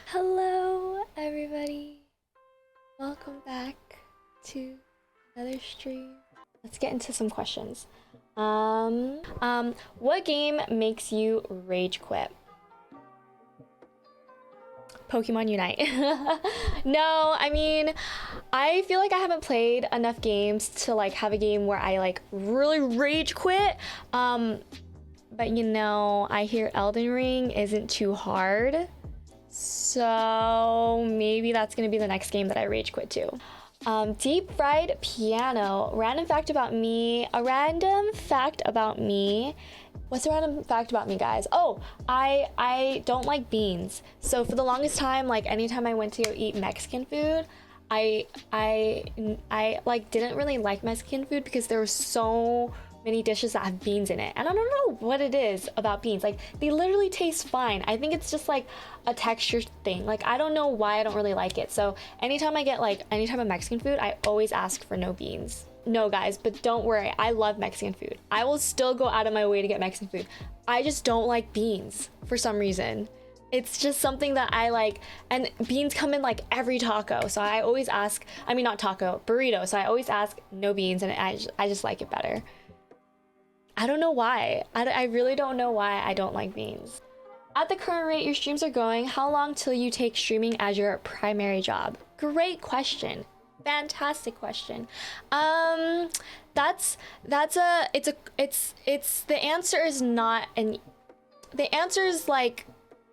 Hello, everybody. Welcome back to another stream. Let's get into some questions. What game makes you rage quit? Pokemon Unite. No, I mean, I feel like I haven't played enough games to like have a game where I like really rage quit. But you know, I hear Elden Ring isn't too hard. So maybe that's gonna be the next game that I rage quit to. Deep fried piano. Random fact about me. A random fact about me. What's a random fact about me, guys? Oh, I don't like beans. So for the longest time, like anytime I went to go eat Mexican food, I like didn't really like Mexican food because there were so many dishes that have beans in it, and I don't know what it is about beans. Like they literally taste fine. I think it's just like a texture thing. Like I don't know why I don't really like it. So anytime I get like any type of Mexican food, I always ask for no beans. No guys, but don't worry, I love Mexican food. I will still go out of my way to get Mexican food. I just don't like beans for some reason. It's just something that I like, and beans come in like every taco, so I always ask, I mean not taco, burrito, so I always ask no beans, and I just like it better. I don't know why. I really don't know why I don't like beans. At the current rate your streams are going, how long till you take streaming as your primary job? Great question. Fantastic question. The answer is not, and the answer is like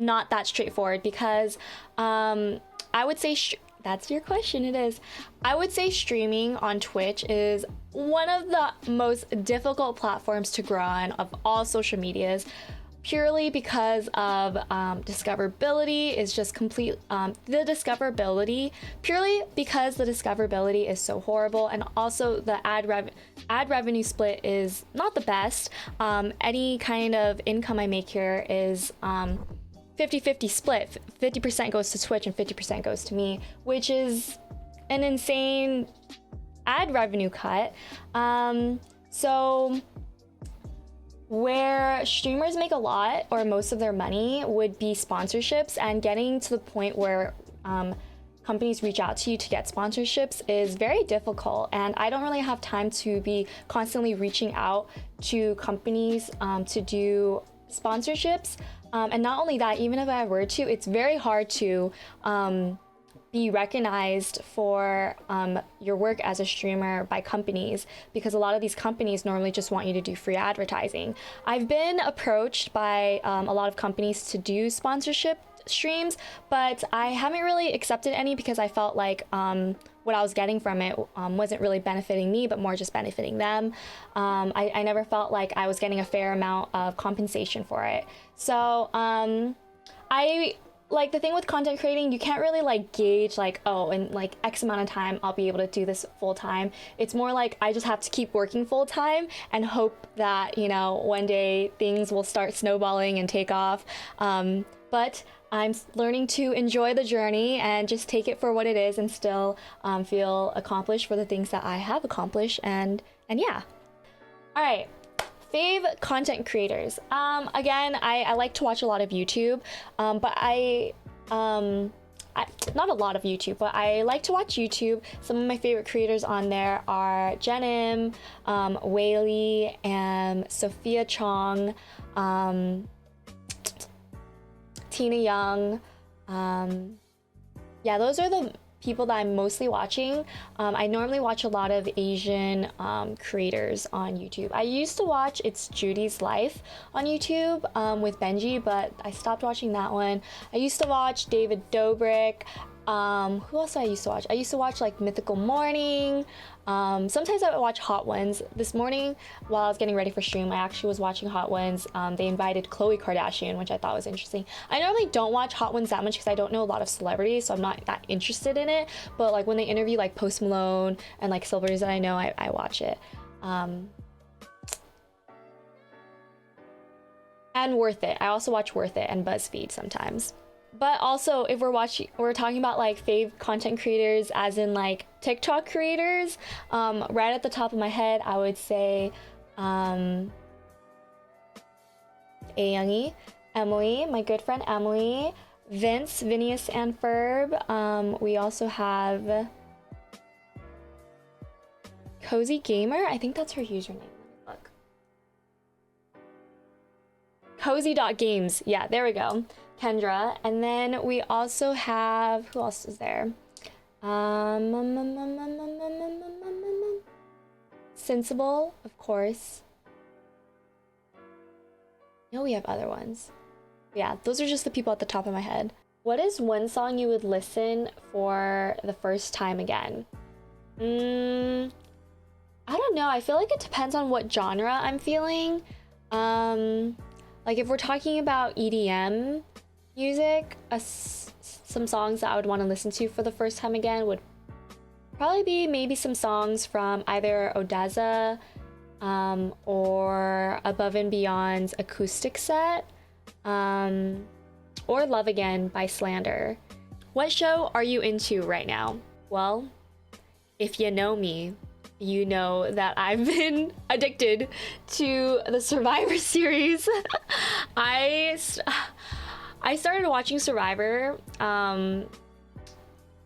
not that straightforward because I would say that's your question. It is. I would say streaming on Twitch is one of the most difficult platforms to grow on of all social medias, purely because of discoverability is just complete. Purely because the discoverability is so horrible, and also the ad revenue split is not the best. Any kind of income I make here is 50-50 split. 50% goes to Twitch and 50% goes to me, which is an insane ad revenue cut. So where streamers make a lot or most of their money would be sponsorships, and getting to the point where companies reach out to you to get sponsorships is very difficult, and I don't really have time to be constantly reaching out to companies to do sponsorships. And not only that, even if I were to, it's very hard to be recognized for your work as a streamer by companies, because a lot of these companies normally just want you to do free advertising. I've been approached by a lot of companies to do sponsorship streams, but I haven't really accepted any because I felt like what I was getting from it wasn't really benefiting me, but more just benefiting them. I never felt like I was getting a fair amount of compensation for it. So I like the thing with content creating, you can't really like gauge like, oh, in like X amount of time I'll be able to do this full time. It's more like I just have to keep working full time and hope that, you know, one day things will start snowballing and take off. But I'm learning to enjoy the journey and just take it for what it is, and still feel accomplished for the things that I have accomplished, and yeah. All right. Fave content creators. Again, I like to watch a lot of YouTube, but not a lot of YouTube, but I like to watch YouTube. Some of my favorite creators on there are Jenim, Whaley, and Sophia Chong, Tina Young. Yeah, those are the people that I'm mostly watching. I normally watch a lot of Asian creators on YouTube. I used to watch It's Judy's Life on YouTube with Benji, but I stopped watching that one. I used to watch David Dobrik. Who else I used to watch? I used to watch like Mythical Morning. Sometimes I would watch Hot Ones. This morning, while I was getting ready for stream, I actually was watching Hot Ones. They invited Khloe Kardashian, which I thought was interesting. I normally don't watch Hot Ones that much because I don't know a lot of celebrities, so I'm not that interested in it. But like when they interview like Post Malone and like celebrities that I know, I watch it. And Worth It. I also watch Worth It and BuzzFeed sometimes. But also, if we're talking about like fave content creators, as in like TikTok creators, right at the top of my head, I would say A Youngie. Emily, my good friend Emily, Vince, Vinius, and Ferb. We also have Cozy Gamer. I think that's her username. Let me look. Cozy.games. Yeah, there we go. Kendra. And then we also have, who else is there? Sensible, of course. No, we have other ones. Yeah, those are just the people at the top of my head. What is one song you would listen for the first time again? I don't know. I feel like it depends on what genre I'm feeling. Like if we're talking about EDM music, some songs that I would want to listen to for the first time again would probably be maybe some songs from either Odessa or Above and Beyond's acoustic set, or Love Again by Slander. What show are you into right now? Well, if you know me, you know that I've been addicted to the Survivor series. I started watching Survivor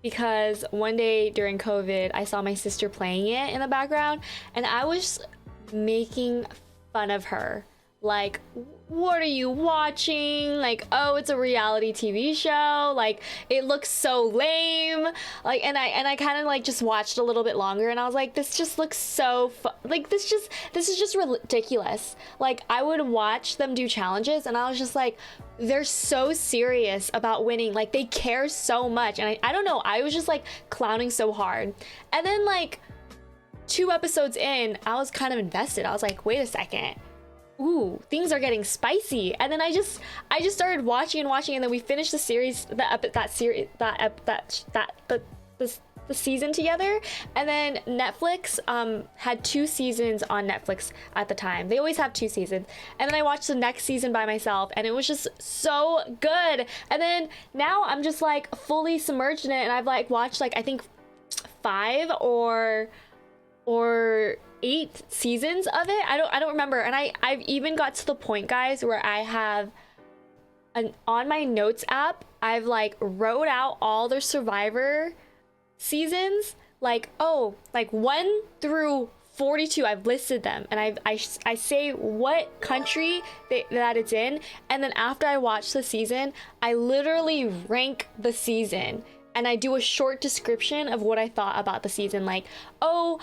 because one day during COVID, I saw my sister playing it in the background, and I was making fun of her. Like, what are you watching? Like, oh, it's a reality TV show. Like, it looks so lame. Like, and I kind of like just watched a little bit longer, and I was like, this just looks so like this is just ridiculous. Like, I would watch them do challenges, and I was just like, they're so serious about winning. Like, they care so much, and I don't know. I was just like clowning so hard, and then like 2 episodes in, I was kind of invested. I was like, wait a second. Ooh, things are getting spicy. And then I just started watching, and then we finished the series, the season together. And then Netflix had 2 seasons on Netflix at the time. They always have 2 seasons. And then I watched the next season by myself, and it was just so good. And then now I'm just like fully submerged in it, and I've like watched like I think 5 or 8 seasons of it. I don't remember. And I've even got to the point, guys, where I have on my notes app, I've like wrote out all their Survivor seasons, like, oh, like 1 through 42. I've listed them, and I say what country that it's in, and then after I watch the season, I literally rank the season, and I do a short description of what I thought about the season, like, oh,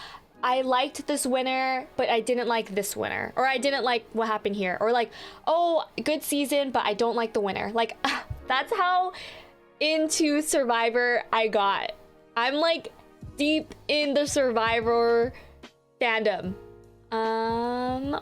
I liked this winner, but I didn't like this winner. Or I didn't like what happened here. Or like, oh, good season, but I don't like the winner. Like, that's how into Survivor I got. I'm like deep in the Survivor fandom.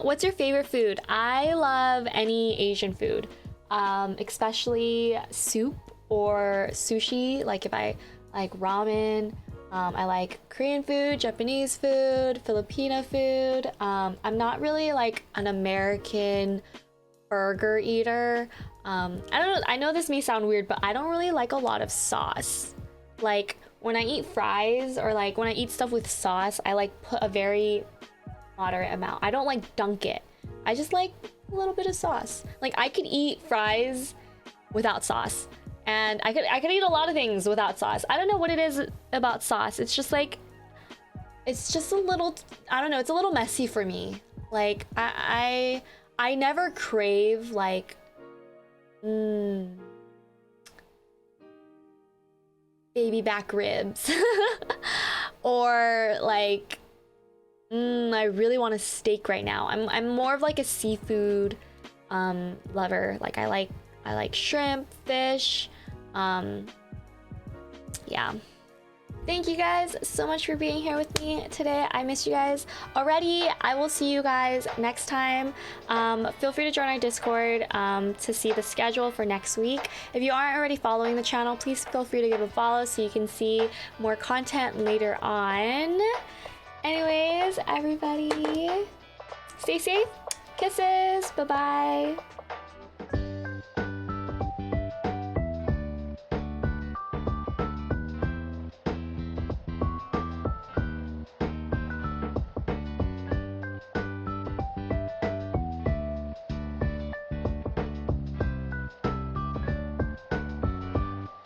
What's your favorite food? I love any Asian food, especially soup or sushi. Like if I like ramen. I like Korean food, Japanese food, Filipino food. I'm not really like an American burger eater. I don't know, I know this may sound weird, but I don't really like a lot of sauce. Like when I eat fries or like when I eat stuff with sauce, I like put a very moderate amount. I don't like dunk it. I just like a little bit of sauce. Like I could eat fries without sauce. And I could eat a lot of things without sauce. I don't know what it is about sauce. It's just like, it's just a little, I don't know, it's a little messy for me. Like I never crave like baby back ribs or like I really want a steak right now. I'm more of like a seafood lover. Like I like shrimp, fish. Yeah. Thank you guys so much for being here with me today. I miss you guys already. I will see you guys next time. Feel free to join our Discord to see the schedule for next week. If you aren't already following the channel, please feel free to give a follow so you can see more content later on. Anyways, everybody, stay safe. Kisses. Bye-bye.